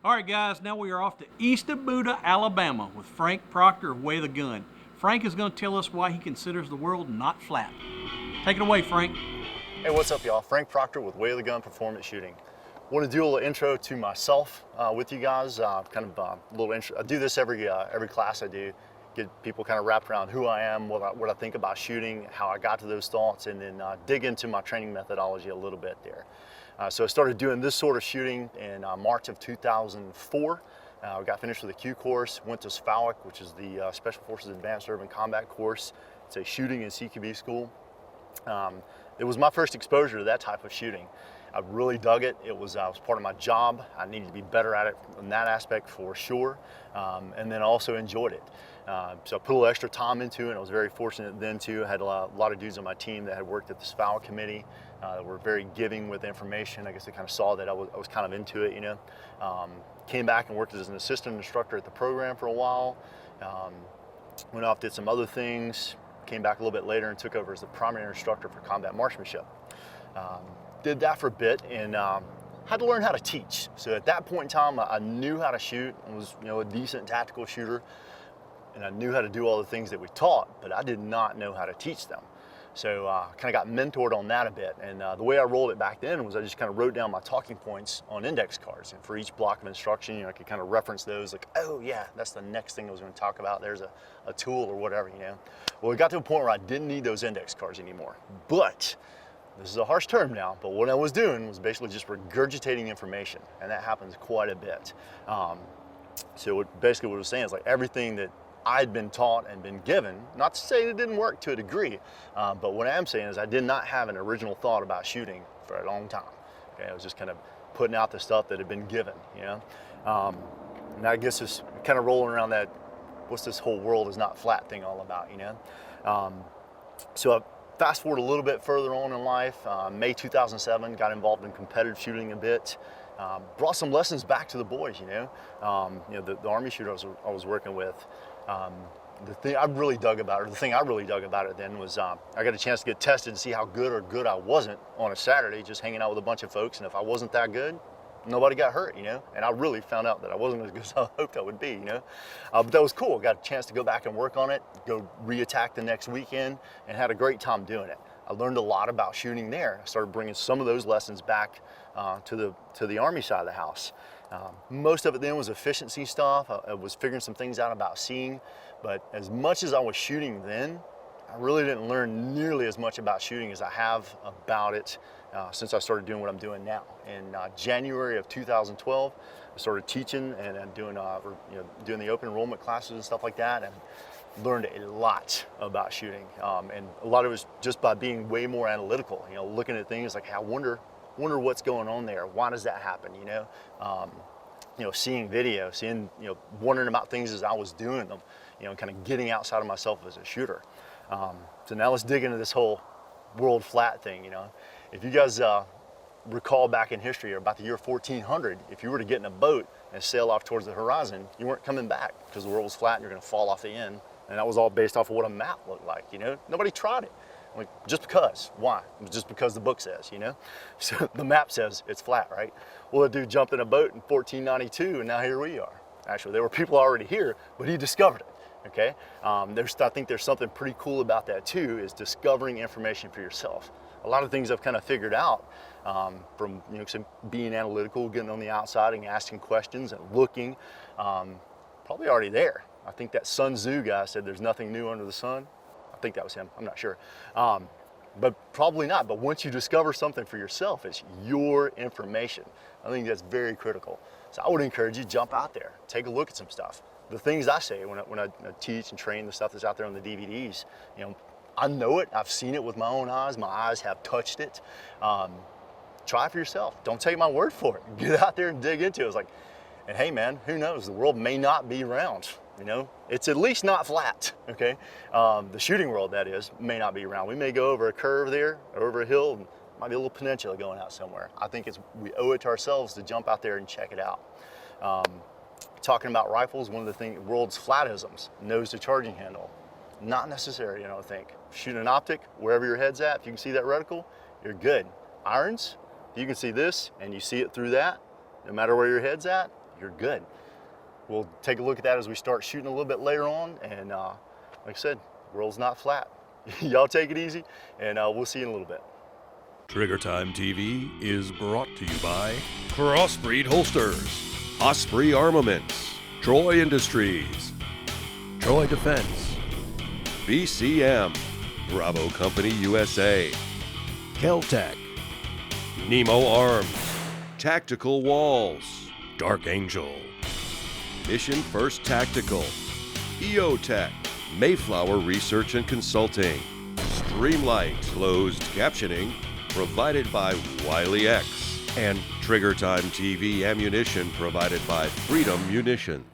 All right, guys, now we are off to East Buda, Alabama with Frank Proctor of Weigh the Gun. Frank is going to tell us why he considers the world not flat. Take it away, Frank. Hey, what's up, y'all? Frank Proctor with Weigh the Gun Performance Shooting. Want to do a little intro to myself with you guys. A little intro. I do this every class I do. Get people kind of wrapped around who I am, what I think about shooting, how I got to those thoughts, and then dig into my training methodology a little bit there. So I started doing this sort of shooting in March of 2004. I got finished with a Q course, went to SFAUC, which is the Special Forces Advanced Urban Combat course. It's a shooting and CQB school. It was my first exposure to that type of shooting. I really dug it. It was part of my job. I needed to be better at it in that aspect for sure, and then I also enjoyed it. So I put a little extra time into it, and I was very fortunate then too. I had a lot of dudes on my team that had worked at the SFAUC committee that were very giving with information. I guess they kind of saw that I was kind of into it, you know. Came back and worked as an assistant instructor at the program for a while. Went off, did some other things, came back a little bit later and took over as the primary instructor for combat marksmanship. Did that for a bit and had to learn how to teach. So at that point in time, I knew how to shoot. I was, a decent tactical shooter, and I knew how to do all the things that we taught, but I did not know how to teach them. So kind of got mentored on that a bit. And the way I rolled it back then was I just kind of wrote down my talking points on index cards. And for each block of instruction, I could kind of reference those like, oh yeah, that's the next thing I was going to talk about. There's a tool or whatever, Well, it got to a point where I didn't need those index cards anymore. But this is a harsh term now, but what I was doing was basically just regurgitating information. And that happens quite a bit. So basically what I was saying is like everything that I'd been taught and been given, not to say it didn't work to a degree, but what I am saying is I did not have an original thought about shooting for a long time. Okay, I was just kind of putting out the stuff that had been given, and I guess it's kind of rolling around that, what's this whole world is not flat thing all about, So I fast forward a little bit further on in life, May 2007, got involved in competitive shooting a bit. Brought some lessons back to the boys, the Army shooter I was working with. The thing I really dug about it then was I got a chance to get tested to see how good I wasn't on a Saturday, just hanging out with a bunch of folks. And if I wasn't that good, nobody got hurt, And I really found out that I wasn't as good as I hoped I would be, But that was cool. Got a chance to go back and work on it, go re-attack the next weekend, and had a great time doing it. I learned a lot about shooting there. I started bringing some of those lessons back to the Army side of the house. Most of it then was efficiency stuff. I was figuring some things out about seeing, but as much as I was shooting then, I really didn't learn nearly as much about shooting as I have about it since I started doing what I'm doing now. In January of 2012, I started teaching and doing the open enrollment classes and stuff like that, and learned a lot about shooting. And a lot of it was just by being way more analytical, looking at things like, hey, I wonder what's going on there. Why does that happen? Seeing video, wondering about things as I was doing them, kind of getting outside of myself as a shooter. So now let's dig into this whole world flat thing. If you guys recall back in history, or about the year 1400, if you were to get in a boat and sail off towards the horizon, you weren't coming back because the world was flat and you're going to fall off the end. And that was all based off of what a map looked like. Nobody tried it. Like, just because. Why? Just because the book says, So the map says it's flat, right? Well, the dude jumped in a boat in 1492, and now here we are. Actually, there were people already here, but he discovered it, okay? I think there's something pretty cool about that too, is discovering information for yourself. A lot of things I've kind of figured out from being analytical, getting on the outside and asking questions and looking, probably already there. I think that Sun Tzu guy said there's nothing new under the sun. I think that was him, I'm not sure. But probably not, but once you discover something for yourself, it's your information. I think that's very critical. So I would encourage you, jump out there, take a look at some stuff. The things I say when I teach and train, the stuff that's out there on the DVDs, I know it, I've seen it with my own eyes, my eyes have touched it. Try it for yourself, don't take my word for it. Get out there and dig into it. And hey man, who knows, the world may not be round. It's at least not flat, okay? The shooting world, that is, may not be round. We may go over a curve there, or over a hill, and might be a little peninsula going out somewhere. I think we owe it to ourselves to jump out there and check it out. Talking about rifles, one of the world's flatisms, nose to charging handle. Not necessary, I think. Shoot an optic, wherever your head's at, if you can see that reticle, you're good. Irons, if you can see this, and you see it through that, no matter where your head's at, you're good. We'll take a look at that as we start shooting a little bit later on. And like I said, world's not flat. Y'all take it easy, and we'll see you in a little bit. Trigger Time TV is brought to you by Crossbreed Holsters, Osprey Armaments, Troy Industries, Troy Defense, BCM, Bravo Company USA, Keltec, Nemo Arms, Tactical Walls, Dark Angel, Mission First Tactical, EOTech, Mayflower Research and Consulting, Streamlight Closed Captioning, provided by Wiley X, and Trigger Time TV ammunition provided by Freedom Munitions.